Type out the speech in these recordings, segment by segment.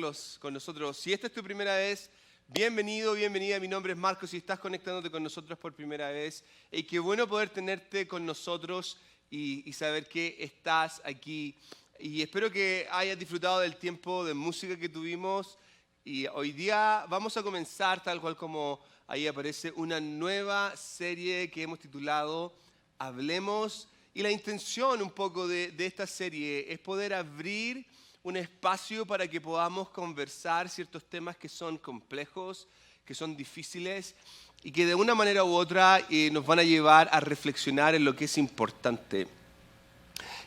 tenerlos con nosotros. Si esta es tu primera vez, bienvenido, bienvenida. Mi nombre es Marcos y estás conectándote con nosotros por primera vez. Y qué bueno poder tenerte con nosotros y saber que estás aquí. Y espero que hayas disfrutado del tiempo de música que tuvimos. Y hoy día vamos a comenzar, tal cual como ahí aparece, una nueva serie que hemos titulado Hablemos. Y la intención un poco de esta serie es poder abrir un espacio para que podamos conversar ciertos temas que son complejos, que son difíciles y que de una manera u otra nos van a llevar a reflexionar en lo que es importante.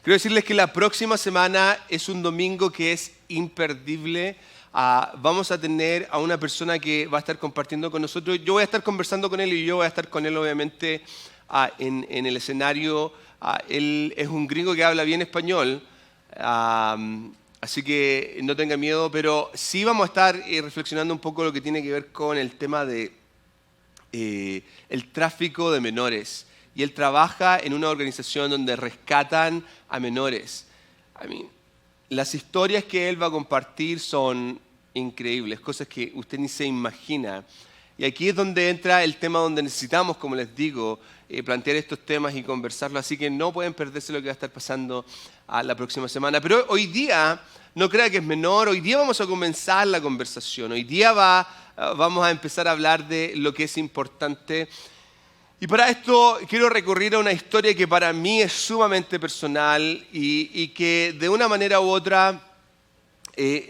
Quiero decirles que la próxima semana es un domingo que es imperdible. Vamos a tener a una persona que va a estar compartiendo con nosotros. Yo voy a estar conversando con él y yo voy a estar con él obviamente en el escenario. Él es un gringo que habla bien español. Así que no tenga miedo, pero sí vamos a estar reflexionando un poco lo que tiene que ver con el tema de el tráfico de menores. Y él trabaja en una organización donde rescatan a menores. Las historias que él va a compartir son increíbles, cosas que usted ni se imagina. Y aquí es donde entra el tema donde necesitamos, como les digo, plantear estos temas y conversarlo. Así que no pueden perderse lo que va a estar pasando la próxima semana. Pero hoy día, no crea que es menor, hoy día vamos a comenzar la conversación. Hoy día vamos a empezar a hablar de lo que es importante. Y para esto quiero recurrir a una historia que para mí es sumamente personal y que de una manera u otra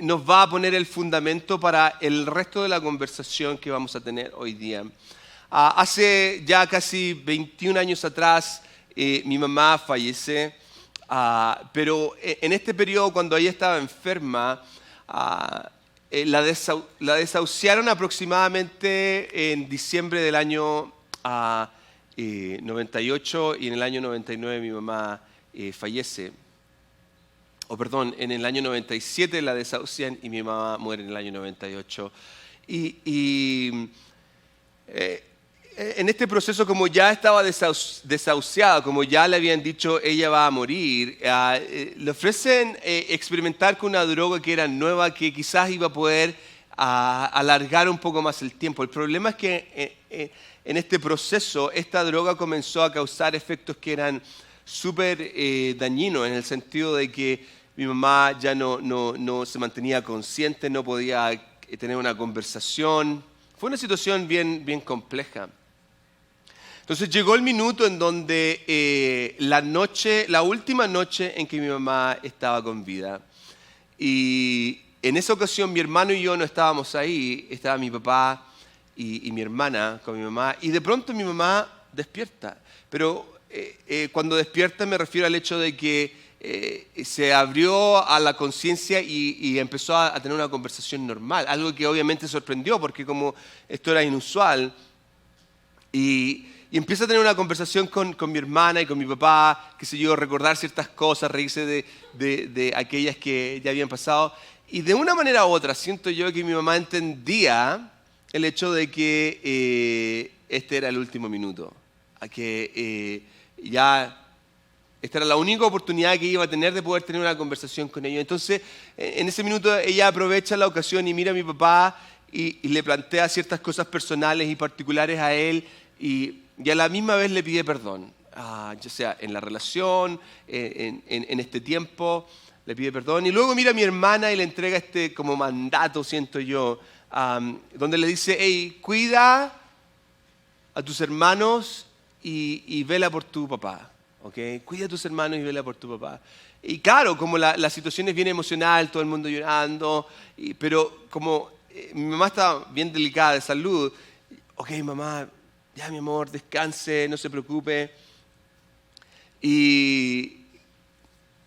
nos va a poner el fundamento para el resto de la conversación que vamos a tener hoy día. Hace ya casi 21 años atrás mi mamá fallece, pero en este periodo cuando ella estaba enferma, la desahuciaron aproximadamente en diciembre del año 98 y en el año 99 mi mamá fallece. En el año 97 la desahucian y mi mamá muere en el año 98. En este proceso, como ya estaba desahuciada, como ya le habían dicho ella va a morir, le ofrecen experimentar con una droga que era nueva, que quizás iba a poder alargar un poco más el tiempo. El problema es que en este proceso esta droga comenzó a causar efectos que eran súper dañinos, en el sentido de que mi mamá ya no se mantenía consciente, no podía tener una conversación. Fue una situación bien compleja. Entonces llegó el minuto en donde la última noche en que mi mamá estaba con vida. Y en esa ocasión mi hermano y yo no estábamos ahí, estaba mi papá y mi hermana con mi mamá. Y de pronto mi mamá despierta. Pero cuando despierta me refiero al hecho de que se abrió a la conciencia y empezó a tener una conversación normal. Algo que obviamente sorprendió porque como esto era inusual. Y empieza a tener una conversación con mi hermana y con mi papá, qué sé yo, recordar ciertas cosas, reírse de aquellas que ya habían pasado. Y de una manera u otra siento yo que mi mamá entendía el hecho de que este era el último minuto. Que ya esta era la única oportunidad que iba a tener de poder tener una conversación con ellos. Entonces, en ese minuto ella aprovecha la ocasión y mira a mi papá y le plantea ciertas cosas personales y particulares a él y a la misma vez le pide perdón. Ya sea en la relación, en este tiempo, le pide perdón. Y luego mira a mi hermana y le entrega este como mandato, siento yo, donde le dice, hey, cuida a tus hermanos y vela por tu papá. ¿Okay? Cuida a tus hermanos y vela por tu papá. Y claro, como la situación es bien emocional, todo el mundo llorando, pero como mi mamá estaba bien delicada de salud, ok, mamá, ya mi amor, descanse, no se preocupe. Y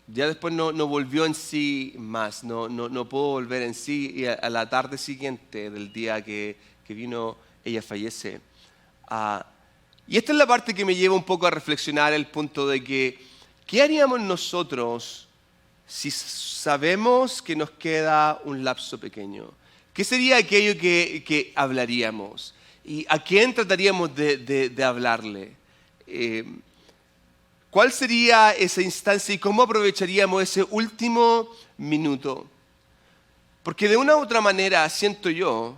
ya después no volvió en sí más, no pudo volver en sí. Y a la tarde siguiente del día que vino, ella fallece. Y esta es la parte que me lleva un poco a reflexionar el punto de que, ¿qué haríamos nosotros si sabemos que nos queda un lapso pequeño? ¿Qué sería aquello que hablaríamos? ¿Y a quién trataríamos de hablarle? ¿Cuál sería esa instancia y cómo aprovecharíamos ese último minuto? Porque de una u otra manera siento yo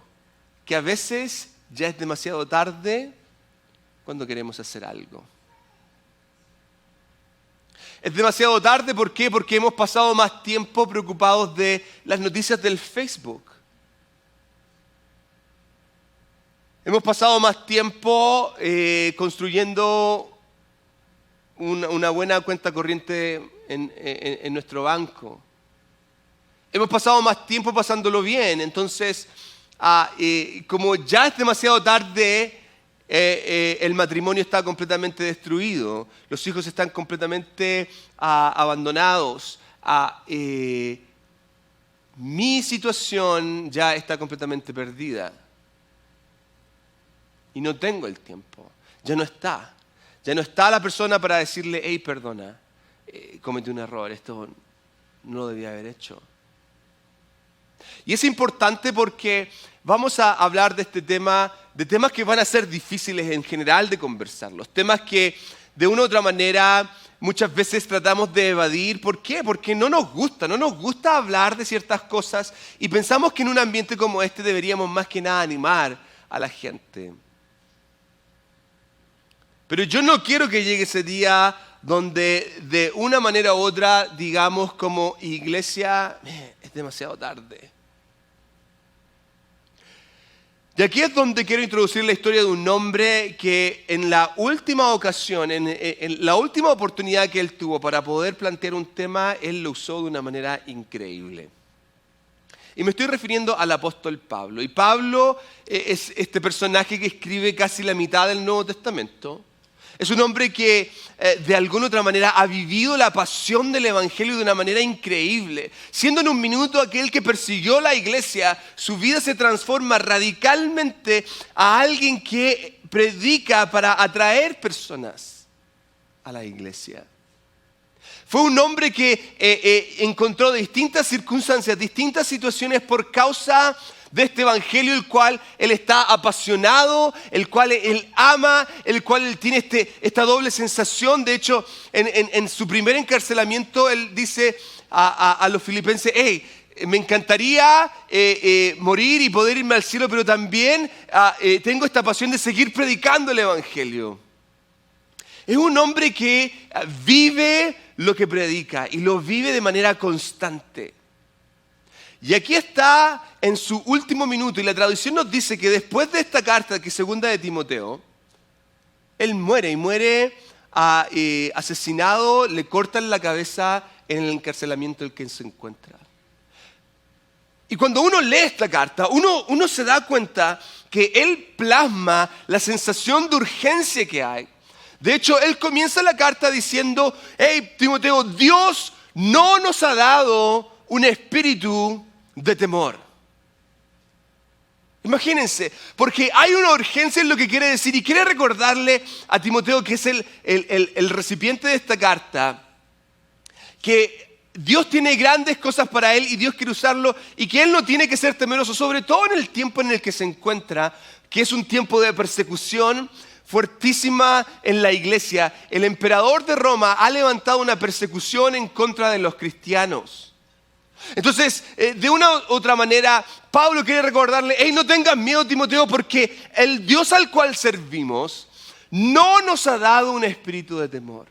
que a veces ya es demasiado tarde cuando queremos hacer algo. Es demasiado tarde, ¿por qué? Porque hemos pasado más tiempo preocupados de las noticias del Facebook. Hemos pasado más tiempo construyendo una buena cuenta corriente en nuestro banco. Hemos pasado más tiempo pasándolo bien. Entonces, como ya es demasiado tarde, el matrimonio está completamente destruido. Los hijos están completamente abandonados. Mi situación ya está completamente perdida. Y no tengo el tiempo. Ya no está. Ya no está la persona para decirle, hey, perdona, cometí un error, esto no lo debía haber hecho. Y es importante porque vamos a hablar de este tema, de temas que van a ser difíciles en general de conversar. Los temas que de una u otra manera muchas veces tratamos de evadir. ¿Por qué? Porque no nos gusta hablar de ciertas cosas y pensamos que en un ambiente como este deberíamos más que nada animar a la gente. Pero yo no quiero que llegue ese día donde de una manera u otra digamos como iglesia, es demasiado tarde. Y aquí es donde quiero introducir la historia de un hombre que en la última ocasión, en la última oportunidad que él tuvo para poder plantear un tema, él lo usó de una manera increíble. Y me estoy refiriendo al apóstol Pablo. Y Pablo es este personaje que escribe casi la mitad del Nuevo Testamento. Es un hombre que de alguna otra manera ha vivido la pasión del Evangelio de una manera increíble. Siendo en un minuto aquel que persiguió la iglesia, su vida se transforma radicalmente a alguien que predica para atraer personas a la iglesia. Fue un hombre que encontró distintas circunstancias, distintas situaciones por causa de este evangelio, el cual él está apasionado, el cual él ama, el cual él tiene esta doble sensación. De hecho, en su primer encarcelamiento, él dice a los filipenses, hey, me encantaría morir y poder irme al cielo, pero también tengo esta pasión de seguir predicando el evangelio. Es un hombre que vive lo que predica y lo vive de manera constante. Y aquí está en su último minuto, y la tradición nos dice que después de esta carta, que es segunda de Timoteo, él muere, y muere asesinado, le cortan la cabeza en el encarcelamiento en el que se encuentra. Y cuando uno lee esta carta, uno se da cuenta que él plasma la sensación de urgencia que hay. De hecho, él comienza la carta diciendo, hey, Timoteo, Dios no nos ha dado un espíritu de temor. Imagínense, porque hay una urgencia en lo que quiere decir, y quiere recordarle a Timoteo, que es el recipiente de esta carta, que Dios tiene grandes cosas para él y Dios quiere usarlo, y que él no tiene que ser temeroso, sobre todo en el tiempo en el que se encuentra, que es un tiempo de persecución fuertísima en la iglesia. El emperador de Roma ha levantado una persecución en contra de los cristianos. Entonces, de una u otra manera, Pablo quiere recordarle, hey, no tengas miedo, Timoteo, porque el Dios al cual servimos no nos ha dado un espíritu de temor.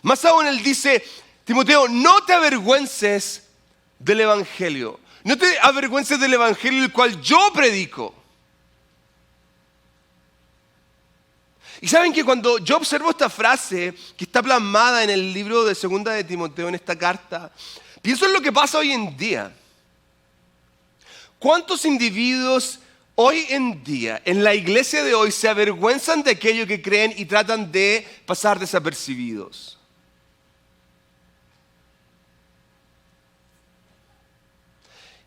Más aún, él dice, Timoteo, no te avergüences del evangelio. No te avergüences del evangelio el cual yo predico. Y saben que cuando yo observo esta frase que está plasmada en el libro de segunda de Timoteo, en esta carta, pienso en lo que pasa hoy en día. ¿Cuántos individuos hoy en día, en la iglesia de hoy, se avergüenzan de aquello que creen y tratan de pasar desapercibidos?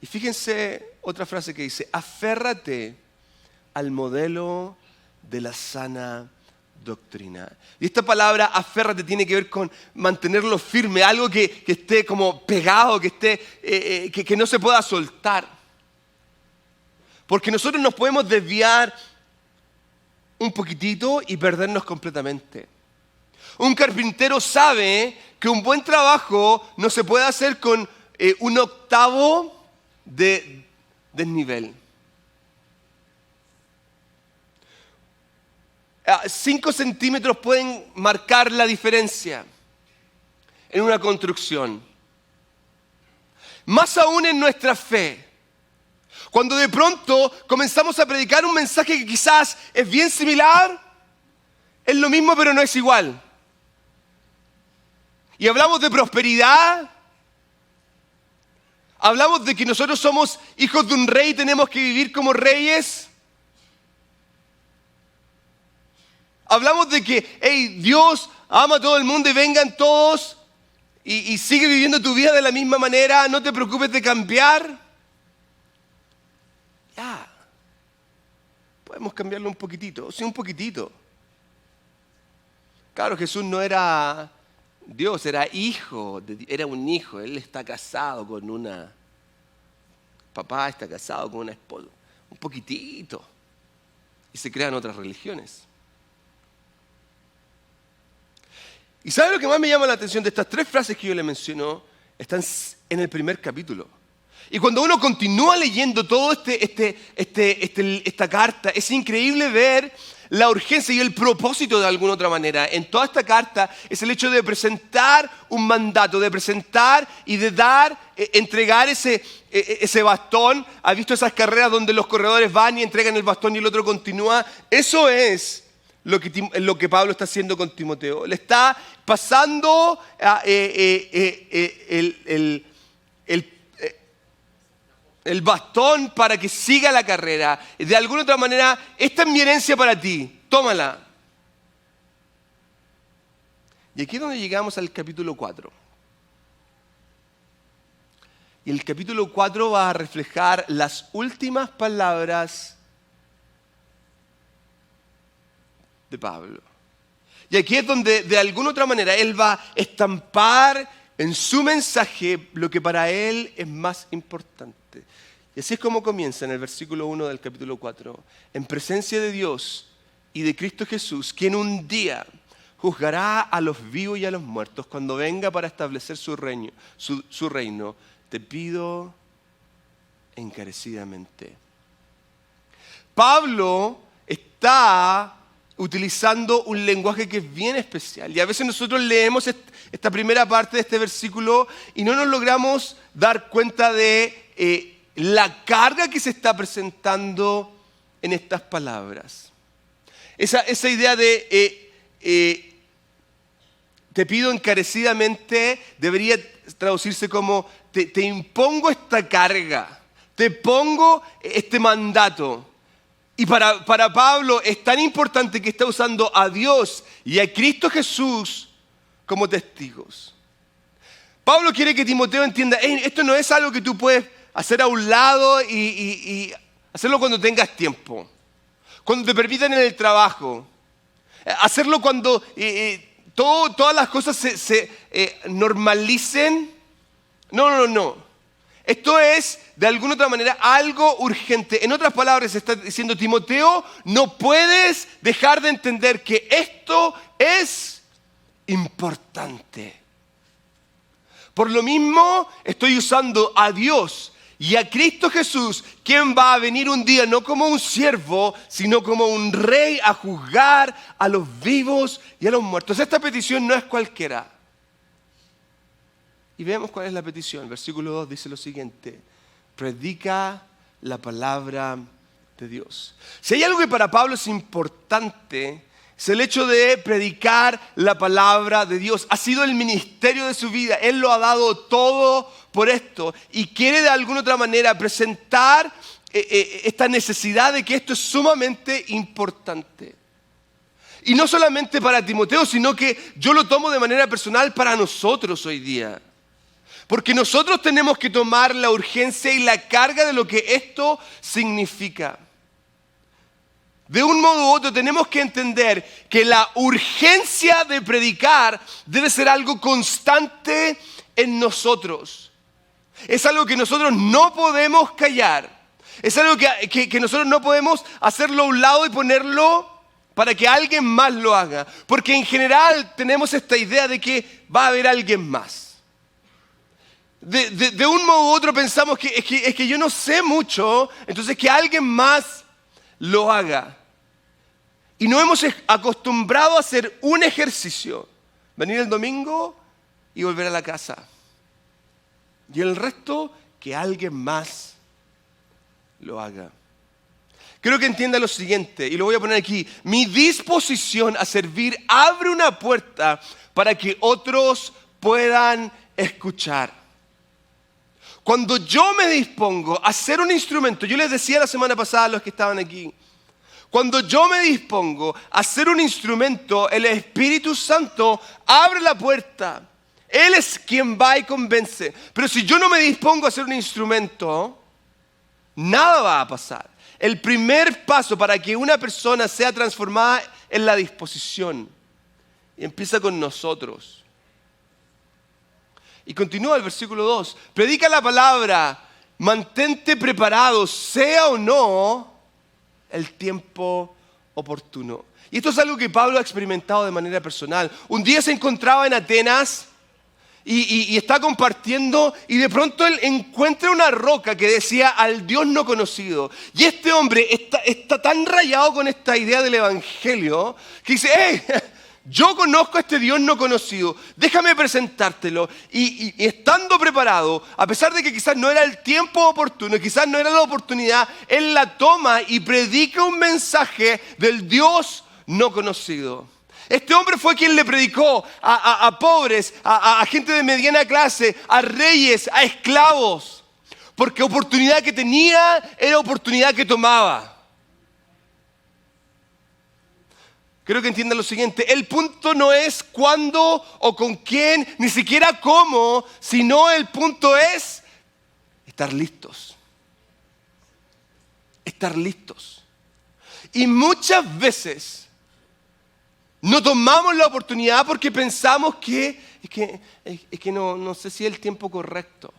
Y fíjense otra frase que dice, aférrate al modelo de la sana doctrina. Y esta palabra aférrate tiene que ver con mantenerlo firme, algo que esté como pegado, que esté, que no se pueda soltar. Porque nosotros nos podemos desviar un poquitito y perdernos completamente. Un carpintero sabe que un buen trabajo no se puede hacer con un octavo de desnivel. 5 centímetros pueden marcar la diferencia en una construcción. Más aún en nuestra fe. Cuando de pronto comenzamos a predicar un mensaje que quizás es bien similar, es lo mismo pero no es igual. Y hablamos de prosperidad, hablamos de que nosotros somos hijos de un rey y tenemos que vivir como reyes. Hablamos de que, Dios ama a todo el mundo y vengan todos y sigue viviendo tu vida de la misma manera, no te preocupes de cambiar. Ya, podemos cambiarlo un poquitito, sí, un poquitito. Claro, Jesús no era Dios, era hijo, era un hijo, él está casado con una, papá está casado con una esposa, un poquitito. Y se crean otras religiones. ¿Y sabe lo que más me llama la atención de estas 3 frases que yo le menciono? Están en el primer capítulo. Y cuando uno continúa leyendo todo esta carta, es increíble ver la urgencia y el propósito de alguna otra manera. En toda esta carta es el hecho de presentar un mandato, de presentar y de dar, entregar ese bastón. ¿Has visto esas carreras donde los corredores van y entregan el bastón y el otro continúa? Eso es lo que Pablo está haciendo con Timoteo. Le está pasando el bastón para que siga la carrera. De alguna otra manera, esta es mi herencia para ti, tómala. Y aquí es donde llegamos al capítulo 4. Y el capítulo 4 va a reflejar las últimas palabras de Pablo. Y aquí es donde de alguna otra manera él va a estampar en su mensaje lo que para él es más importante. Y así es como comienza en el versículo 1 del capítulo 4. En presencia de Dios y de Cristo Jesús, quien un día juzgará a los vivos y a los muertos cuando venga para establecer su reino, te pido encarecidamente. Pablo está utilizando un lenguaje que es bien especial. Y a veces nosotros leemos esta primera parte de este versículo y no nos logramos dar cuenta de la carga que se está presentando en estas palabras. Esa idea de te pido encarecidamente debería traducirse como te impongo esta carga, te pongo este mandato. Y para Pablo es tan importante que está usando a Dios y a Cristo Jesús como testigos. Pablo quiere que Timoteo entienda, esto no es algo que tú puedes hacer a un lado y hacerlo cuando tengas tiempo, cuando te permitan en el trabajo, hacerlo cuando todas las cosas se normalicen. No. Esto es, de alguna otra manera, algo urgente. En otras palabras, está diciendo Timoteo, no puedes dejar de entender que esto es importante. Por lo mismo, estoy usando a Dios y a Cristo Jesús, quien va a venir un día no como un siervo, sino como un rey a juzgar a los vivos y a los muertos. Esta petición no es cualquiera. Y veamos cuál es la petición. Versículo 2 dice lo siguiente: predica la palabra de Dios. Si hay algo que para Pablo es importante, es el hecho de predicar la palabra de Dios. Ha sido el ministerio de su vida. Él lo ha dado todo por esto. Y quiere de alguna otra manera presentar esta necesidad de que esto es sumamente importante. Y no solamente para Timoteo, sino que yo lo tomo de manera personal para nosotros hoy día. Porque nosotros tenemos que tomar la urgencia y la carga de lo que esto significa. De un modo u otro tenemos que entender que la urgencia de predicar debe ser algo constante en nosotros. Es algo que nosotros no podemos callar. Es algo que nosotros no podemos hacerlo a un lado y ponerlo para que alguien más lo haga. Porque en general tenemos esta idea de que va a haber alguien más. De un modo u otro pensamos que es que yo no sé mucho, entonces que alguien más lo haga. Y no hemos acostumbrado a hacer un ejercicio, venir el domingo y volver a la casa. Y el resto, que alguien más lo haga. Quiero que entienda lo siguiente, y lo voy a poner aquí. Mi disposición a servir abre una puerta para que otros puedan escuchar. Cuando yo me dispongo a ser un instrumento, yo les decía la semana pasada a los que estaban aquí, cuando yo me dispongo a ser un instrumento, el Espíritu Santo abre la puerta. Él es quien va y convence. Pero si yo no me dispongo a ser un instrumento, nada va a pasar. El primer paso para que una persona sea transformada es la disposición. Y empieza con nosotros. Y continúa el versículo 2. Predica la palabra, mantente preparado, sea o no el tiempo oportuno. Y esto es algo que Pablo ha experimentado de manera personal. Un día se encontraba en Atenas y está compartiendo y de pronto él encuentra una roca que decía al Dios no conocido. Y este hombre está tan rayado con esta idea del evangelio que dice, ¡hey! Yo conozco a este Dios no conocido, déjame presentártelo. Y estando preparado, a pesar de que quizás no era el tiempo oportuno, quizás no era la oportunidad, él la toma y predica un mensaje del Dios no conocido. Este hombre fue quien le predicó a pobres, a gente de mediana clase, a reyes, a esclavos. Porque oportunidad que tenía era oportunidad que tomaba. Quiero que entiendan lo siguiente, el punto no es cuándo o con quién, ni siquiera cómo, sino el punto es estar listos. Estar listos. Y muchas veces no tomamos la oportunidad porque pensamos que no sé si es el tiempo correcto.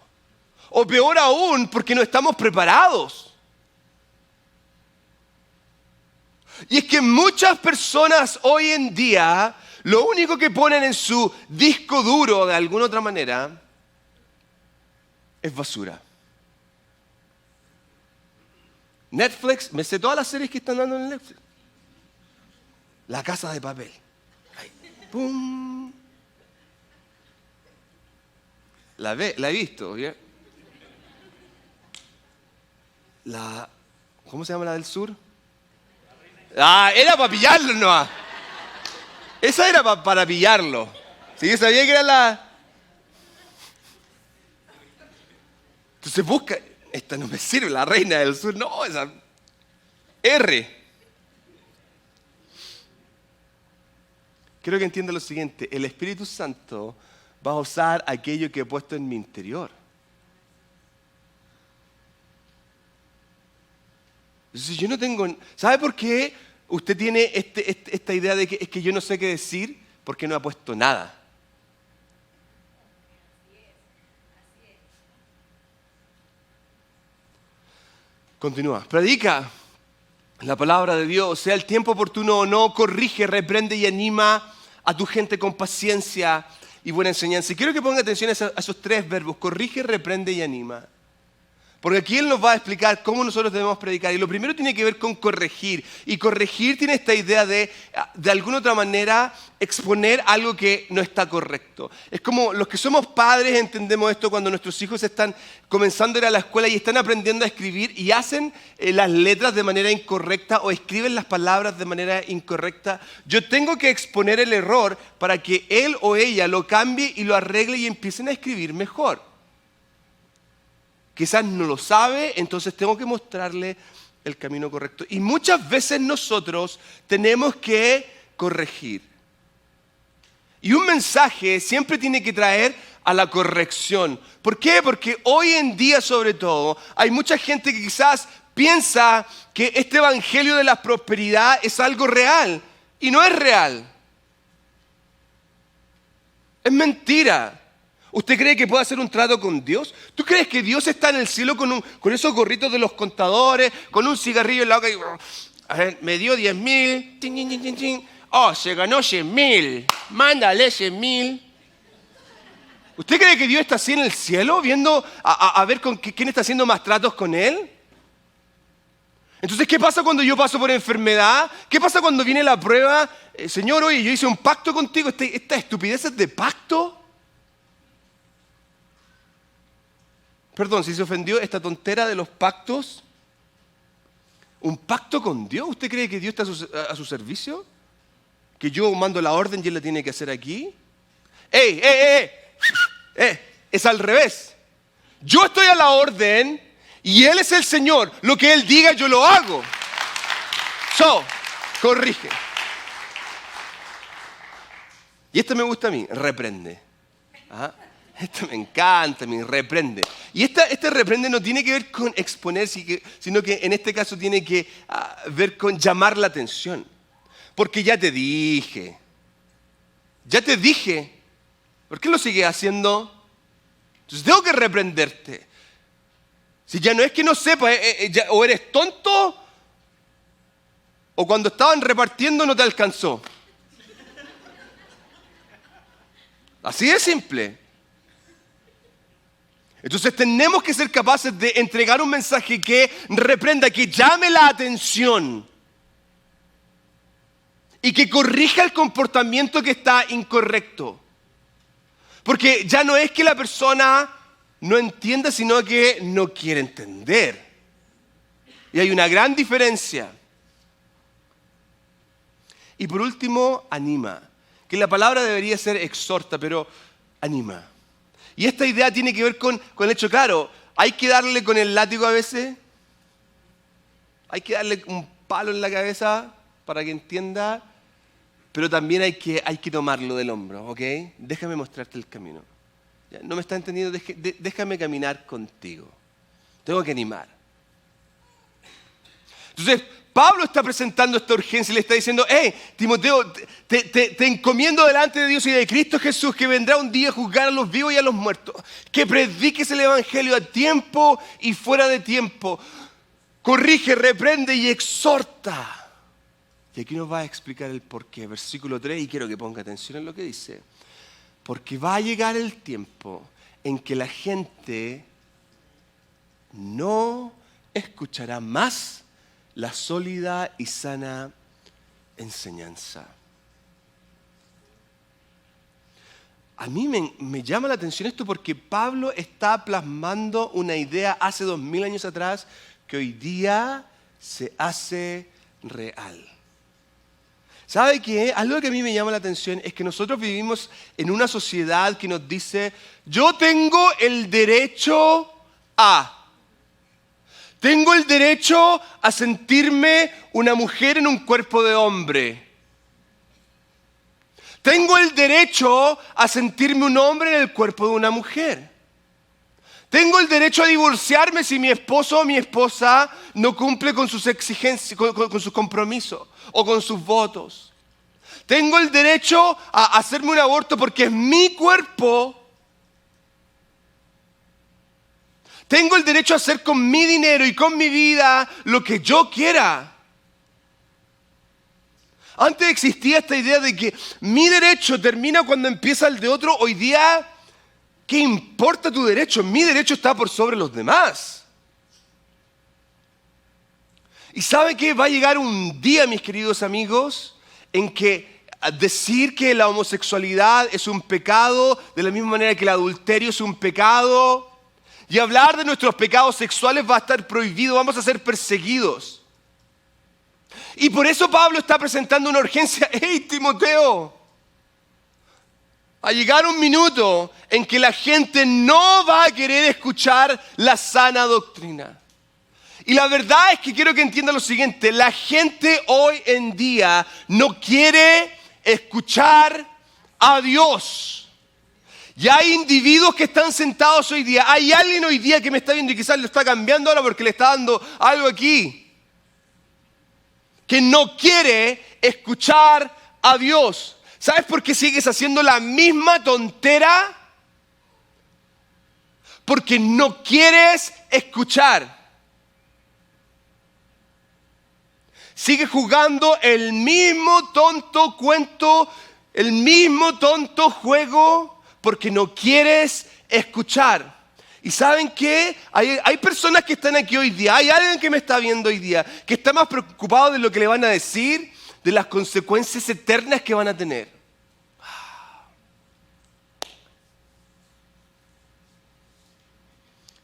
O peor aún, porque no estamos preparados. Y es que muchas personas hoy en día, lo único que ponen en su disco duro de alguna otra manera, es basura. Netflix, me sé todas las series que están dando en Netflix. La Casa de Papel. Ay, ¡pum! La he visto, ¿ya? ¿Cómo se llama la del sur? Era para pillarlo, no. Esa era para pillarlo. Si yo sabía que era la... Entonces busca... Esta no me sirve, la Reina del Sur. No, esa... R. Quiero que entienda lo siguiente. El Espíritu Santo va a usar aquello que he puesto en mi interior. Entonces yo no tengo... ¿Sabe por qué usted tiene esta idea de que es que yo no sé qué decir? Porque no ha puesto nada. Continúa. Predica la palabra de Dios, sea el tiempo oportuno o no, corrige, reprende y anima a tu gente con paciencia y buena enseñanza. Y quiero que ponga atención a esos tres verbos, corrige, reprende y anima. Porque aquí Él nos va a explicar cómo nosotros debemos predicar. Y lo primero tiene que ver con corregir. Y corregir tiene esta idea de alguna otra manera, exponer algo que no está correcto. Es como los que somos padres entendemos esto cuando nuestros hijos están comenzando a ir a la escuela y están aprendiendo a escribir y hacen las letras de manera incorrecta o escriben las palabras de manera incorrecta. Yo tengo que exponer el error para que él o ella lo cambie y lo arregle y empiecen a escribir mejor. Quizás no lo sabe, entonces tengo que mostrarle el camino correcto. Y muchas veces nosotros tenemos que corregir. Y un mensaje siempre tiene que traer a la corrección. ¿Por qué? Porque hoy en día, sobre todo, hay mucha gente que quizás piensa que este evangelio de la prosperidad es algo real. Y no es real. Es mentira. ¿Usted cree que puede hacer un trato con Dios? ¿Tú crees que Dios está en el cielo con esos gorritos de los contadores, con un cigarrillo en la boca y... A ver, me dio 10.000. Oh, se ganó 100.000. Mándale 100.000. ¿Usted cree que Dios está así en el cielo, viendo a ver con quién está haciendo más tratos con Él? Entonces, ¿qué pasa cuando yo paso por enfermedad? ¿Qué pasa cuando viene la prueba? Señor, oye, yo hice un pacto contigo. ¿Esta estupidez es de pacto? Perdón, si se ofendió esta tontera de los pactos. ¿Un pacto con Dios? ¿Usted cree que Dios está a su servicio? ¿Que yo mando la orden y Él la tiene que hacer aquí? ¡Ey! Es al revés. Yo estoy a la orden y Él es el Señor. Lo que Él diga yo lo hago. Corrige. Y esto me gusta a mí, reprende. ¿Ah? Esto me encanta, me reprende. Y este reprende no tiene que ver con exponer, sino que en este caso tiene que ver con llamar la atención. Porque ya te dije. ¿Por qué lo sigues haciendo? Entonces tengo que reprenderte. Si ya no es que no sepas, o eres tonto, o cuando estaban repartiendo no te alcanzó. Así de simple. Entonces tenemos que ser capaces de entregar un mensaje que reprenda, que llame la atención y que corrija el comportamiento que está incorrecto. Porque ya no es que la persona no entienda, sino que no quiere entender. Y hay una gran diferencia. Y por último, anima. Que la palabra debería ser exhorta, pero anima. Y esta idea tiene que ver con el hecho, claro, hay que darle con el látigo a veces. Hay que darle un palo en la cabeza para que entienda. Pero también hay que tomarlo del hombro, ¿ok? Déjame mostrarte el camino. ¿Ya? No me está entendiendo, déjame caminar contigo. Tengo que animar. Entonces, Pablo está presentando esta urgencia y le está diciendo, Timoteo, te encomiendo delante de Dios y de Cristo Jesús, que vendrá un día a juzgar a los vivos y a los muertos. Que prediques el evangelio a tiempo y fuera de tiempo. Corrige, reprende y exhorta. Y aquí nos va a explicar el porqué. Versículo 3, y quiero que ponga atención en lo que dice. Porque va a llegar el tiempo en que la gente no escuchará más la sólida y sana enseñanza. A mí me llama la atención esto porque Pablo está plasmando una idea hace 2000 años atrás que hoy día se hace real. ¿Sabe qué? Algo que a mí me llama la atención es que nosotros vivimos en una sociedad que nos dice, yo tengo el derecho a... Tengo el derecho a sentirme una mujer en un cuerpo de hombre. Tengo el derecho a sentirme un hombre en el cuerpo de una mujer. Tengo el derecho a divorciarme si mi esposo o mi esposa no cumple con sus exigencias, con sus compromisos o con sus votos. Tengo el derecho a hacerme un aborto porque es mi cuerpo. Tengo el derecho a hacer con mi dinero y con mi vida lo que yo quiera. Antes existía esta idea de que mi derecho termina cuando empieza el de otro. Hoy día, ¿qué importa tu derecho? Mi derecho está por sobre los demás. ¿Y sabe qué? Va a llegar un día, mis queridos amigos, en que decir que la homosexualidad es un pecado, de la misma manera que el adulterio es un pecado, y hablar de nuestros pecados sexuales va a estar prohibido, vamos a ser perseguidos. Y por eso Pablo está presentando una urgencia. ¡Hey, Timoteo! Va a llegar un minuto en que la gente no va a querer escuchar la sana doctrina. Y la verdad es que quiero que entiendan lo siguiente. La gente hoy en día no quiere escuchar a Dios. Y hay individuos que están sentados hoy día. Hay alguien hoy día que me está viendo y quizás lo está cambiando ahora porque le está dando algo aquí. Que no quiere escuchar a Dios. ¿Sabes por qué sigues haciendo la misma tontera? Porque no quieres escuchar. Sigues jugando el mismo tonto cuento, el mismo tonto juego. porque no quieres escuchar. ¿Y saben qué? Hay personas que están aquí hoy día, hay alguien que me está viendo hoy día, que está más preocupado de lo que le van a decir, de las consecuencias eternas que van a tener.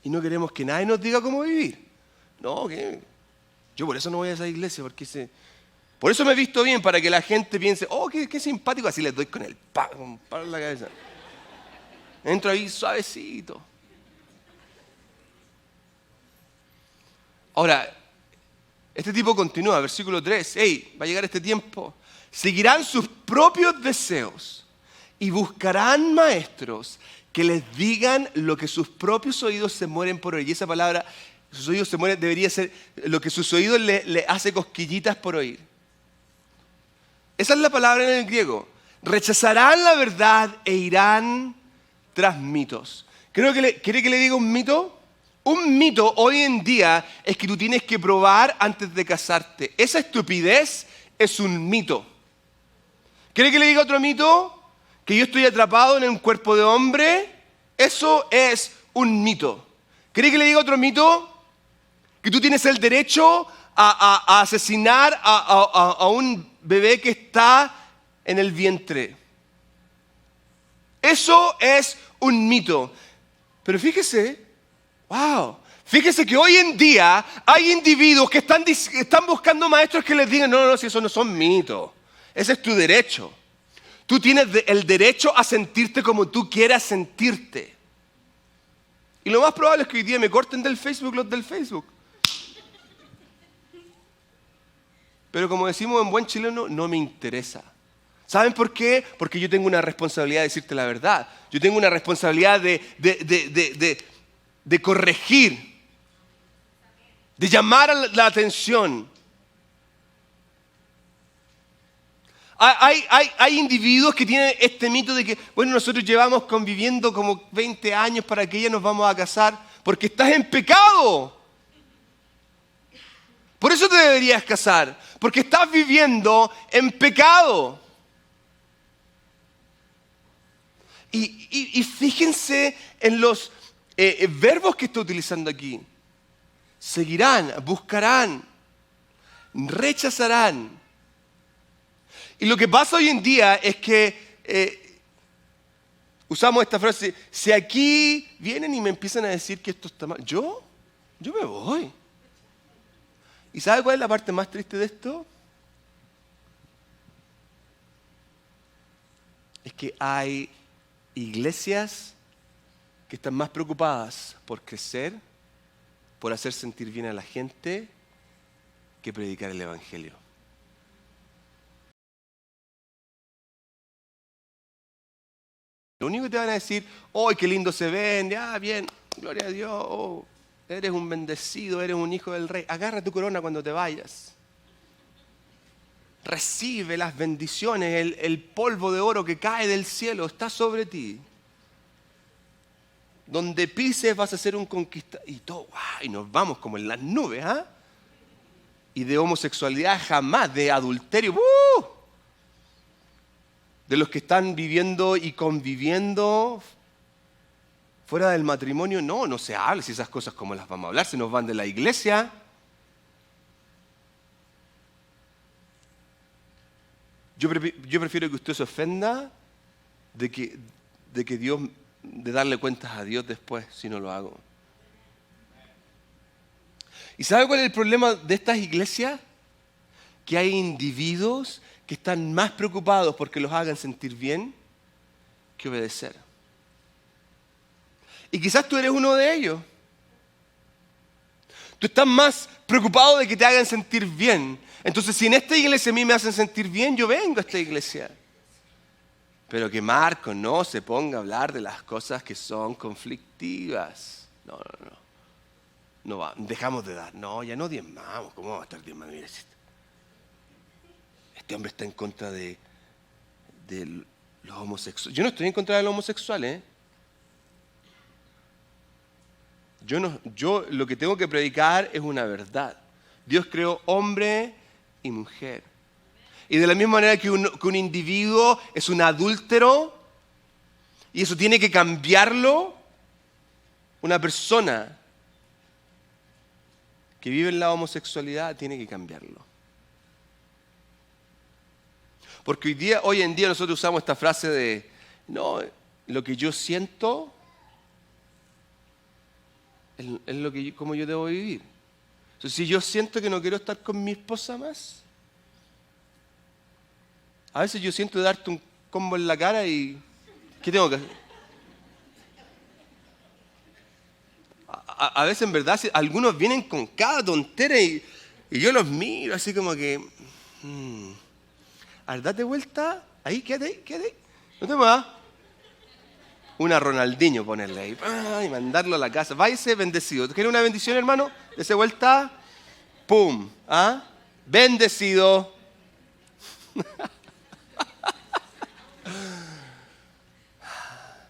Y no queremos que nadie nos diga cómo vivir. No, que yo por eso no voy a esa iglesia, por eso me he visto bien, para que la gente piense, oh, qué simpático, así les doy con el palo en la cabeza. Entro ahí suavecito. Ahora, este tipo continúa, versículo 3, va a llegar este tiempo. Seguirán sus propios deseos y buscarán maestros que les digan lo que sus propios oídos se mueren por oír. Y esa palabra, sus oídos se mueren, debería ser lo que sus oídos le hace cosquillitas por oír. Esa es la palabra en el griego. Rechazarán la verdad e irán tras mitos. ¿Quiere que le diga un mito? Un mito hoy en día es que tú tienes que probar antes de casarte. Esa estupidez es un mito. ¿Quiere que le diga otro mito? Que yo estoy atrapado en un cuerpo de hombre. Eso es un mito. ¿Quiere que le diga otro mito? Que tú tienes el derecho a asesinar a un bebé que está en el vientre. Eso es un mito. Pero fíjese que hoy en día hay individuos que están buscando maestros que les digan, no, si eso no son mitos. Ese es tu derecho. Tú tienes el derecho a sentirte como tú quieras sentirte. Y lo más probable es que hoy día me corten del Facebook los del Facebook. Pero como decimos en buen chileno, no me interesa. ¿Saben por qué? Porque yo tengo una responsabilidad de decirte la verdad. Yo tengo una responsabilidad de corregir, de llamar la atención. Hay individuos que tienen este mito de que, nosotros llevamos conviviendo como 20 años, ¿para que ya nos vamos a casar? Porque estás en pecado. Por eso te deberías casar, porque estás viviendo en pecado. Y fíjense en los verbos que está utilizando aquí. Seguirán, buscarán, rechazarán. Y lo que pasa hoy en día es que usamos esta frase, si aquí vienen y me empiezan a decir que esto está mal, yo me voy. ¿Y sabe cuál es la parte más triste de esto? Es que hay iglesias que están más preocupadas por crecer, por hacer sentir bien a la gente, que predicar el evangelio. Lo único que te van a decir, ¡ay, qué lindo se ven! ¡Ah, bien! ¡Gloria a Dios! Oh, eres un bendecido, eres un hijo del rey. Agarra tu corona cuando te vayas. Recibe las bendiciones, el polvo de oro que cae del cielo está sobre ti. Donde pises vas a ser un conquistador. Y todo, y nos vamos como en las nubes, ¿ah? Y de homosexualidad jamás, de adulterio, de los que están viviendo y conviviendo fuera del matrimonio, no se habla, si esas cosas como las vamos a hablar, se nos van de la iglesia. Yo prefiero que usted se ofenda de darle cuentas a Dios después si no lo hago. ¿Y sabe cuál es el problema de estas iglesias? Que hay individuos que están más preocupados porque los hagan sentir bien que obedecer. Y quizás tú eres uno de ellos. Tú estás más preocupado de que te hagan sentir bien. Entonces, si en esta iglesia a mí me hacen sentir bien, yo vengo a esta iglesia. Pero que Marco no se ponga a hablar de las cosas que son conflictivas. No va, dejamos de dar. No, ya no diezmamos. ¿Cómo va a estar diezmando? Mira, este hombre está en contra de los homosexuales. Yo no estoy en contra de los homosexuales, ¿eh? Yo lo que tengo que predicar es una verdad. Dios creó hombre y mujer. Y de la misma manera que un individuo es un adúltero, Y eso tiene que cambiarlo una persona que vive en la homosexualidad, tiene que cambiarlo. Porque hoy en día nosotros usamos esta frase de, no, lo que yo siento es como yo debo vivir. Entonces, si yo siento que no quiero estar con mi esposa más, a veces yo siento darte un combo en la cara y ¿qué tengo que hacer? A veces en verdad algunos vienen con cada tontera y yo los miro así como que a ver, date vuelta, ahí, quédate ahí, no te muevas. Una Ronaldinho ponerle ahí y mandarlo a la casa. Váyase bendecido. ¿Quiere una bendición, hermano? Dese vuelta, pum, bendecido.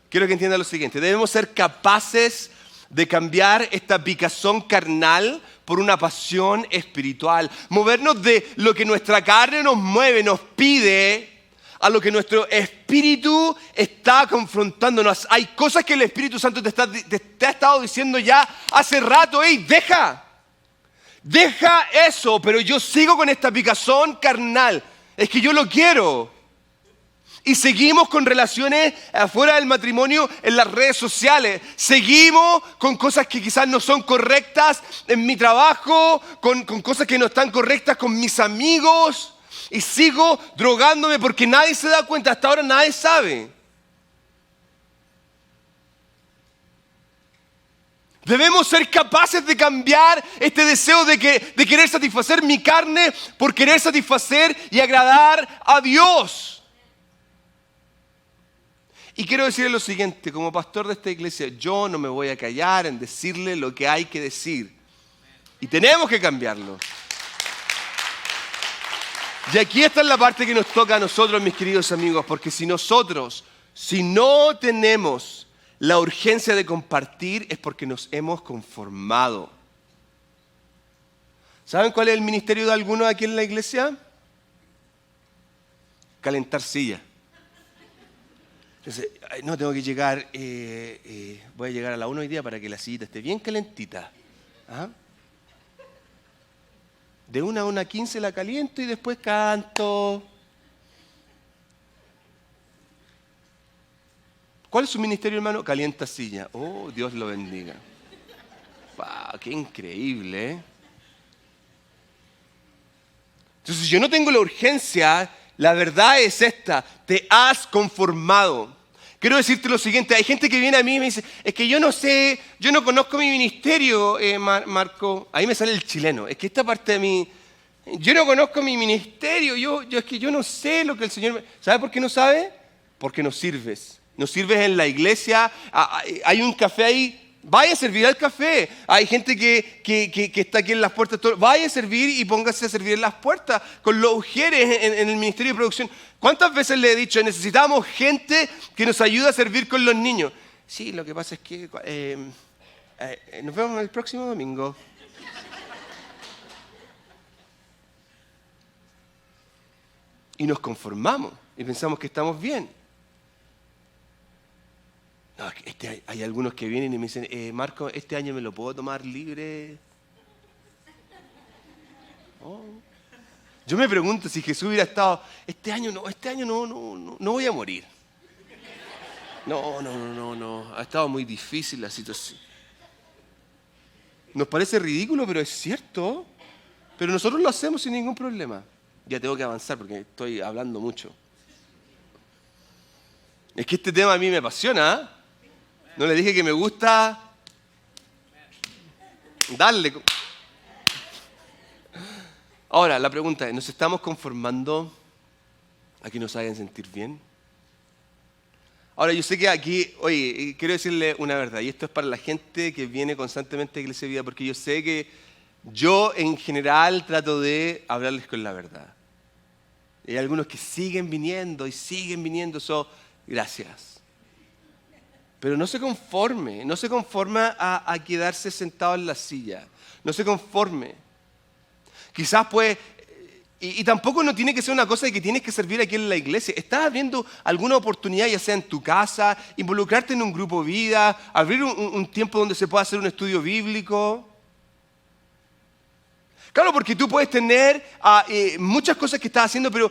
Quiero que entiendan lo siguiente. Debemos ser capaces de cambiar esta picazón carnal por una pasión espiritual. Movernos de lo que nuestra carne nos mueve, nos pide, a lo que nuestro espíritu está confrontándonos. Hay cosas que el Espíritu Santo te ha estado diciendo ya hace rato. ¡Ey, deja eso! Pero yo sigo con esta picazón carnal. Es que yo lo quiero. Y seguimos con relaciones afuera del matrimonio en las redes sociales. Seguimos con cosas que quizás no son correctas en mi trabajo, con cosas que no están correctas con mis amigos. Y sigo drogándome porque nadie se da cuenta. Hasta ahora nadie sabe. Debemos ser capaces de cambiar este deseo de querer satisfacer mi carne por querer satisfacer y agradar a Dios. Y quiero decirle lo siguiente, como pastor de esta iglesia, yo no me voy a callar en decirle lo que hay que decir. Y tenemos que cambiarlo. Y aquí está la parte que nos toca a nosotros, mis queridos amigos, porque si no tenemos la urgencia de compartir, es porque nos hemos conformado. ¿Saben cuál es el ministerio de algunos aquí en la iglesia? Calentar silla. Entonces, no, tengo que llegar, voy a llegar a la 1 hoy día para que la sillita esté bien calentita. De 1 a 1:15 la caliento y después canto. ¿Cuál es su ministerio, hermano? Calienta silla. Oh, Dios lo bendiga. ¡Wow! ¡Qué increíble! Entonces, yo no tengo la urgencia. La verdad es esta, te has conformado. Quiero decirte lo siguiente, hay gente que viene a mí y me dice, es que yo no sé, yo no conozco mi ministerio, Marco. Ahí me sale el chileno, es que esta parte de mí, yo no conozco mi ministerio, es que yo no sé lo que el Señor me... ¿Sabe por qué no sabe? Porque no sirves. No sirves en la iglesia, hay un café ahí. Vaya a servir al café. Hay gente que está aquí en las puertas. Vaya a servir y póngase a servir en las puertas con los ujieres en el ministerio de producción. ¿Cuántas veces le he dicho, necesitamos gente que nos ayude a servir con los niños? Sí, lo que pasa es que nos vemos el próximo domingo. Y nos conformamos y pensamos que estamos bien. No, hay algunos que vienen y me dicen, Marco, este año me lo puedo tomar libre. Oh. Yo me pregunto si Jesús hubiera estado, este año no voy a morir. No, ha estado muy difícil la situación. Nos parece ridículo, pero es cierto. Pero nosotros lo hacemos sin ningún problema. Ya tengo que avanzar porque estoy hablando mucho. Es que este tema a mí me apasiona, ¿No le dije que me gusta darle? Ahora, la pregunta es, ¿nos estamos conformando a que nos hagan sentir bien? Ahora, yo sé que aquí, oye, quiero decirle una verdad, y esto es para la gente que viene constantemente a Iglesia Vida, porque yo sé que yo en general trato de hablarles con la verdad. Hay algunos que siguen viniendo, gracias. Pero no se conforme a quedarse sentado en la silla. No se conforme. Quizás pues, Y tampoco no tiene que ser una cosa de que tienes que servir aquí en la iglesia. ¿Estás abriendo alguna oportunidad, ya sea en tu casa, involucrarte en un grupo vida, abrir un tiempo donde se pueda hacer un estudio bíblico? Claro, porque tú puedes tener muchas cosas que estás haciendo, pero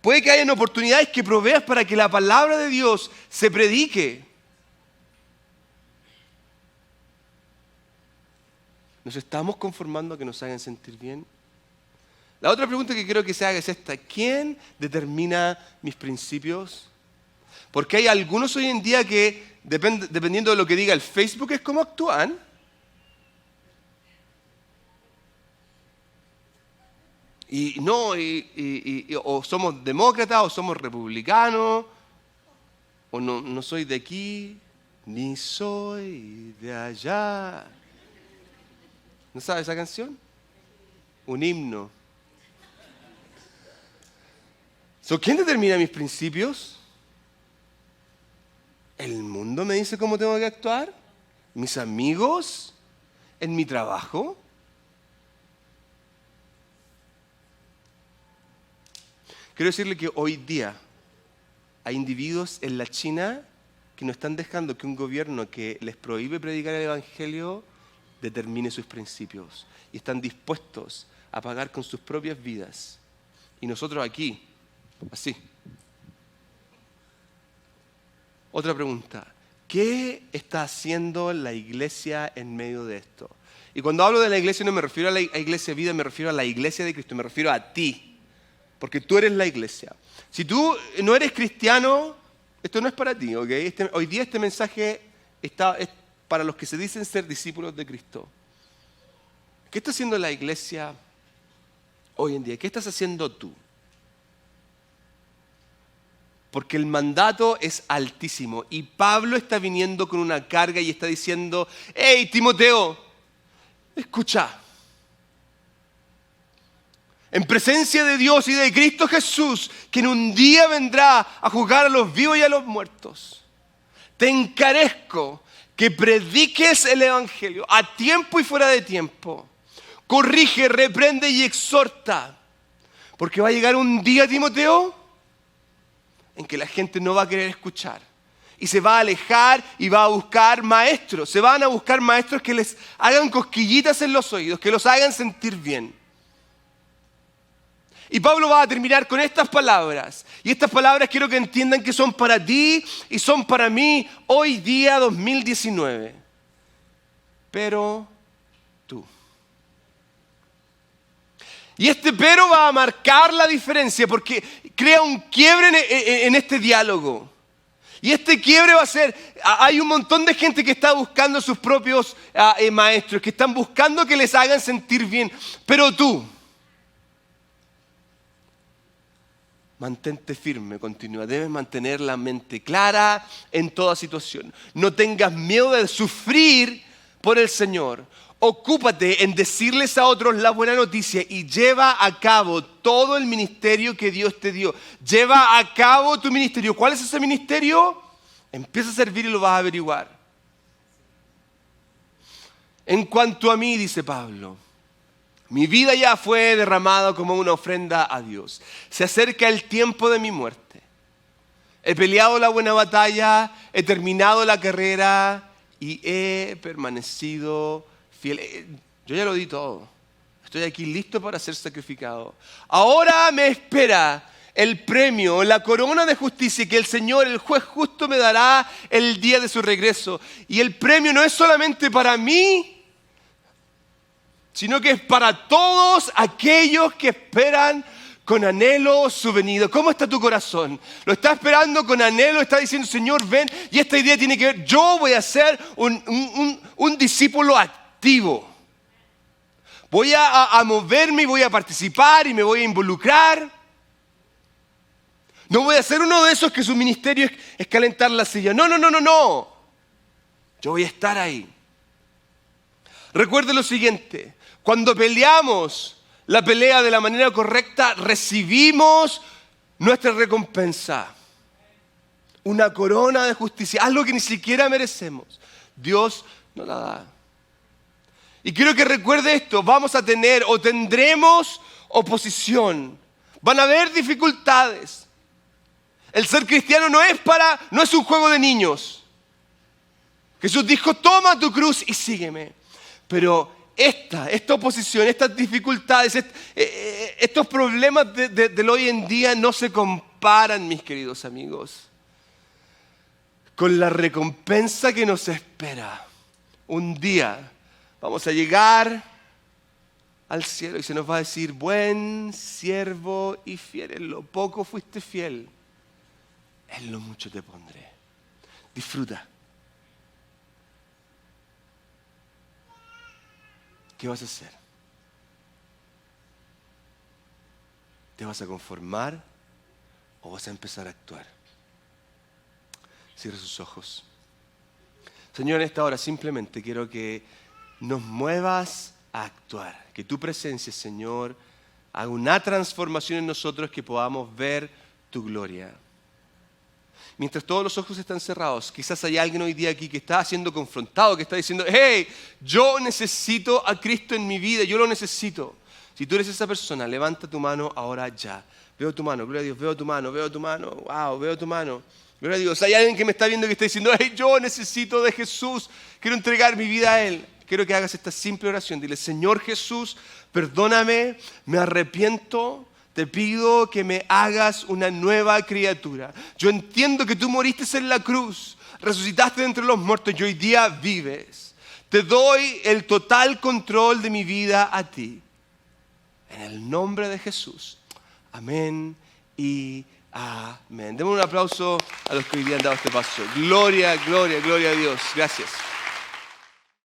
puede que hayan oportunidades que proveas para que la palabra de Dios se predique. ¿Nos estamos conformando a que nos hagan sentir bien? La otra pregunta que quiero que se haga es esta: ¿quién determina mis principios? Porque hay algunos hoy en día que, dependiendo de lo que diga el Facebook, es cómo actúan. O somos demócratas, o somos republicanos, o no soy de aquí, ni soy de allá. ¿No sabes esa canción? Un himno. ¿Quién determina mis principios? ¿El mundo me dice cómo tengo que actuar? ¿Mis amigos? ¿En mi trabajo? Quiero decirle que hoy día hay individuos en la China que no están dejando que un gobierno que les prohíbe predicar el Evangelio determine sus principios. Y están dispuestos a pagar con sus propias vidas. Y nosotros aquí, así. Otra pregunta: ¿qué está haciendo la iglesia en medio de esto? Y cuando hablo de la iglesia no me refiero a la iglesia vida, me refiero a la iglesia de Cristo, me refiero a ti, porque tú eres la iglesia. Si tú no eres cristiano, esto no es para ti, ¿ok? Hoy día este mensaje es para los que se dicen ser discípulos de Cristo. ¿Qué está haciendo la iglesia hoy en día? ¿Qué estás haciendo tú? Porque el mandato es altísimo y Pablo está viniendo con una carga y está diciendo: hey, Timoteo, escucha. En presencia de Dios y de Cristo Jesús, que en un día vendrá a juzgar a los vivos y a los muertos, te encarezco que prediques el Evangelio a tiempo y fuera de tiempo. Corrige, reprende y exhorta. Porque va a llegar un día, Timoteo, en que la gente no va a querer escuchar. Y se va a alejar y va a buscar maestros. Se van a buscar maestros que les hagan cosquillitas en los oídos, que los hagan sentir bien. Y Pablo va a terminar con estas palabras. Y estas palabras quiero que entiendan que son para ti y son para mí hoy día 2019. Pero tú. Y este pero va a marcar la diferencia porque crea un quiebre en este diálogo. Y este quiebre va a ser, hay un montón de gente que está buscando sus propios maestros, que están buscando que les hagan sentir bien. Pero tú, mantente firme, continúa. Debes mantener la mente clara en toda situación. No tengas miedo de sufrir por el Señor. Ocúpate en decirles a otros la buena noticia y lleva a cabo todo el ministerio que Dios te dio. Lleva a cabo tu ministerio. ¿Cuál es ese ministerio? Empieza a servir y lo vas a averiguar. En cuanto a mí, dice Pablo, mi vida ya fue derramada como una ofrenda a Dios. Se acerca el tiempo de mi muerte. He peleado la buena batalla, he terminado la carrera y he permanecido fiel. Yo ya lo di todo. Estoy aquí listo para ser sacrificado. Ahora me espera el premio, la corona de justicia que el Señor, el juez justo, me dará el día de su regreso. Y el premio no es solamente para mí, sino que es para todos aquellos que esperan con anhelo su venida. ¿Cómo está tu corazón? ¿Lo está esperando con anhelo? ¿Está diciendo, Señor, ven? Y esta idea tiene que ver, yo voy a ser un discípulo activo. Voy a moverme y voy a participar y me voy a involucrar. No voy a ser uno de esos que su ministerio es calentar la silla. No. Yo voy a estar ahí. Recuerde lo siguiente. Cuando peleamos la pelea de la manera correcta, recibimos nuestra recompensa. Una corona de justicia, algo que ni siquiera merecemos. Dios nos la da. Y quiero que recuerde esto, vamos a tener o tendremos oposición, van a haber dificultades. El ser cristiano no es un juego de niños. Jesús dijo, toma tu cruz y sígueme. Pero esta oposición, estas dificultades, estos problemas del hoy en día no se comparan, mis queridos amigos, con la recompensa que nos espera. Un día vamos a llegar al cielo y se nos va a decir, buen siervo y fiel, en lo poco fuiste fiel, en lo mucho te pondré. Disfruta. ¿Qué vas a hacer? ¿Te vas a conformar o vas a empezar a actuar? Cierra sus ojos. Señor, en esta hora simplemente quiero que nos muevas a actuar. Que tu presencia, Señor, haga una transformación en nosotros, que podamos ver tu gloria. Mientras todos los ojos están cerrados, quizás hay alguien hoy día aquí que está siendo confrontado, que está diciendo, hey, yo necesito a Cristo en mi vida, yo lo necesito. Si tú eres esa persona, levanta tu mano ahora ya. Veo tu mano, gloria a Dios, veo tu mano, wow, veo tu mano. Gloria a Dios, hay alguien que me está viendo que está diciendo, hey, yo necesito de Jesús, quiero entregar mi vida a Él. Quiero que hagas esta simple oración, dile, Señor Jesús, perdóname, me arrepiento. Te pido que me hagas una nueva criatura. Yo entiendo que tú moriste en la cruz, resucitaste de entre los muertos y hoy día vives. Te doy el total control de mi vida a ti. En el nombre de Jesús. Amén y amén. Demos un aplauso a los que hoy día han dado este paso. Gloria, gloria, gloria a Dios. Gracias.